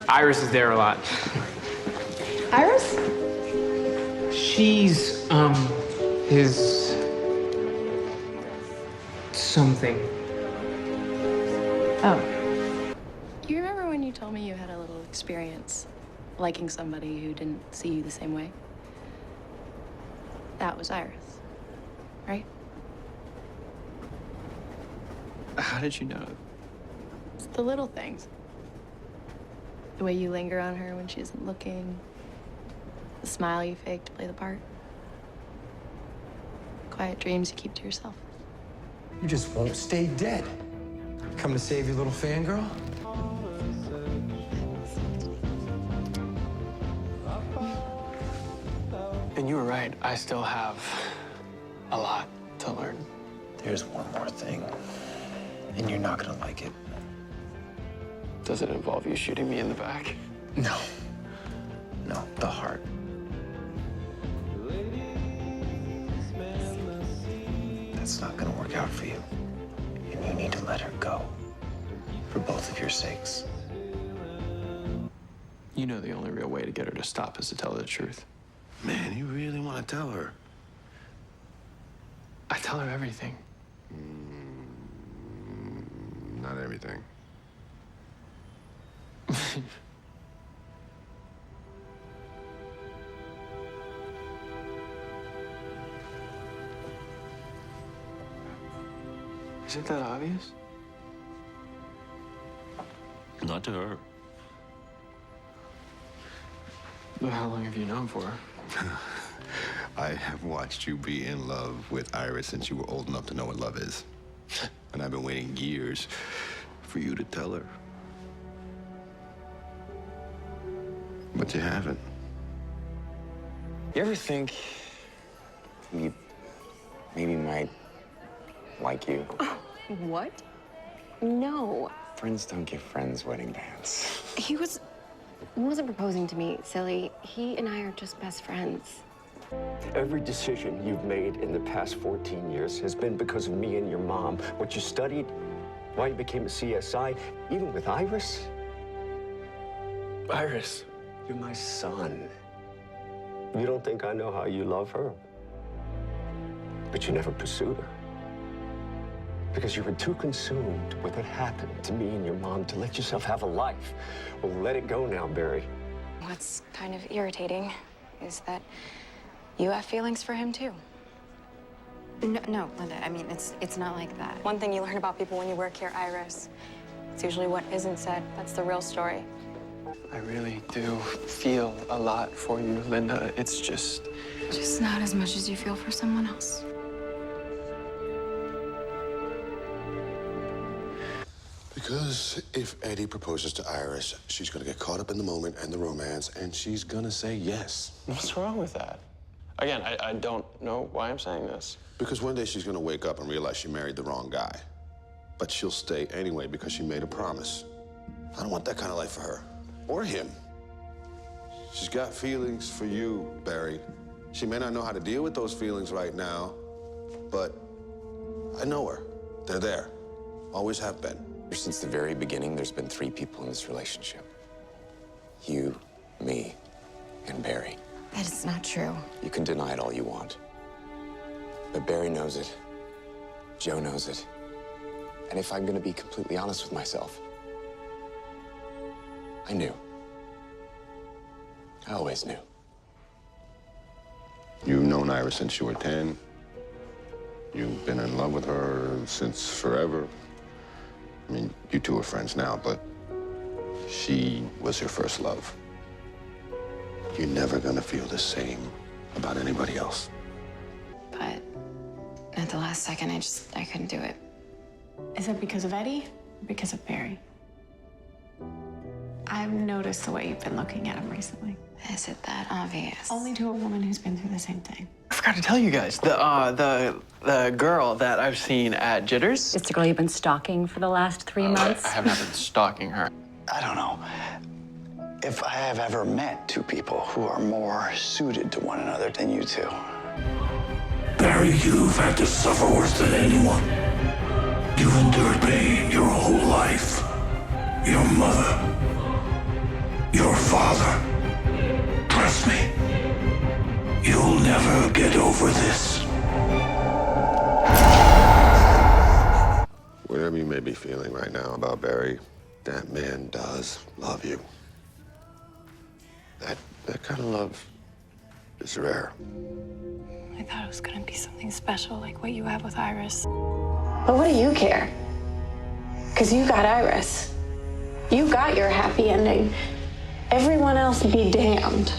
Iris is there a lot. Iris? She's, his... something. Oh. You remember when you told me you had a little experience liking somebody who didn't see you the same way? That was Iris, right? How did you know? It's the little things. The way you linger on her when she isn't looking. The smile you fake to play the part. Quiet dreams you keep to yourself. You just won't stay dead. Come to save your little fangirl? And you were right. I still have a lot to learn. There's one more thing, and you're not gonna like it. Does it involve you shooting me in the back? No. No, the heart. That's not gonna work out for you. And you need to let her go. For both of your sakes. You know the only real way to get her to stop is to tell her the truth. Man, you really want to tell her? I tell her everything. Not everything. Is it that obvious? Not to her. But how long have you known for? I have watched you be in love with Iris since you were old enough to know what love is. And I've been waiting years for you to tell her. But you haven't. You ever think you maybe might like you? What? No. Friends don't give friends wedding bands. He wasn't proposing to me, silly. He and I are just best friends. Every decision you've made in the past 14 years has been because of me and your mom. What you studied, why you became a CSI, even with Iris. Iris. You're my son. You don't think I know how you love her. But you never pursued her. Because you were too consumed with what happened to me and your mom to let yourself have a life. Well, let it go now, Barry. What's kind of irritating is that you have feelings for him, too. No, Linda, I mean, it's not like that. One thing you learn about people when you work here, Iris, it's usually what isn't said. That's the real story. I really do feel a lot for you, Linda. It's just not as much as you feel for someone else. Because if Eddie proposes to Iris, she's gonna get caught up in the moment and the romance, and she's gonna say yes. What's wrong with that? Again, I don't know why I'm saying this. Because one day she's gonna wake up and realize she married the wrong guy. But she'll stay anyway because she made a promise. I don't want that kind of life for her. Or him. She's got feelings for you, Barry. She may not know how to deal with those feelings right now, but I know her. They're there. Always have been. Since the very beginning, there's been 3 people in this relationship. You, me, and Barry. That is not true. You can deny it all you want. But Barry knows it. Joe knows it. And if I'm gonna be completely honest with myself, I knew. I always knew. You've known Iris since you were 10. You've been in love with her since forever. I mean, you two are friends now, but she was your first love. You're never gonna feel the same about anybody else. But at the last second, I couldn't do it. Is it because of Eddie or because of Barry? I've noticed the way you've been looking at him recently. Is it that obvious? Only to a woman who's been through the same thing. I forgot to tell you guys, the girl that I've seen at Jitters. It's the girl you've been stalking for the last 3 months? I have not been stalking her. I don't know if I have ever met 2 people who are more suited to one another than you two. Barry, you've had to suffer worse than anyone. You've endured pain your whole life. Your mother, father. Trust me, you'll never get over this. Whatever you may be feeling right now about Barry, that man does love you. That kind of love is rare. I thought it was gonna be something special like what you have with Iris. But what do you care? Because you got Iris. You got your happy ending. Everyone else be damned.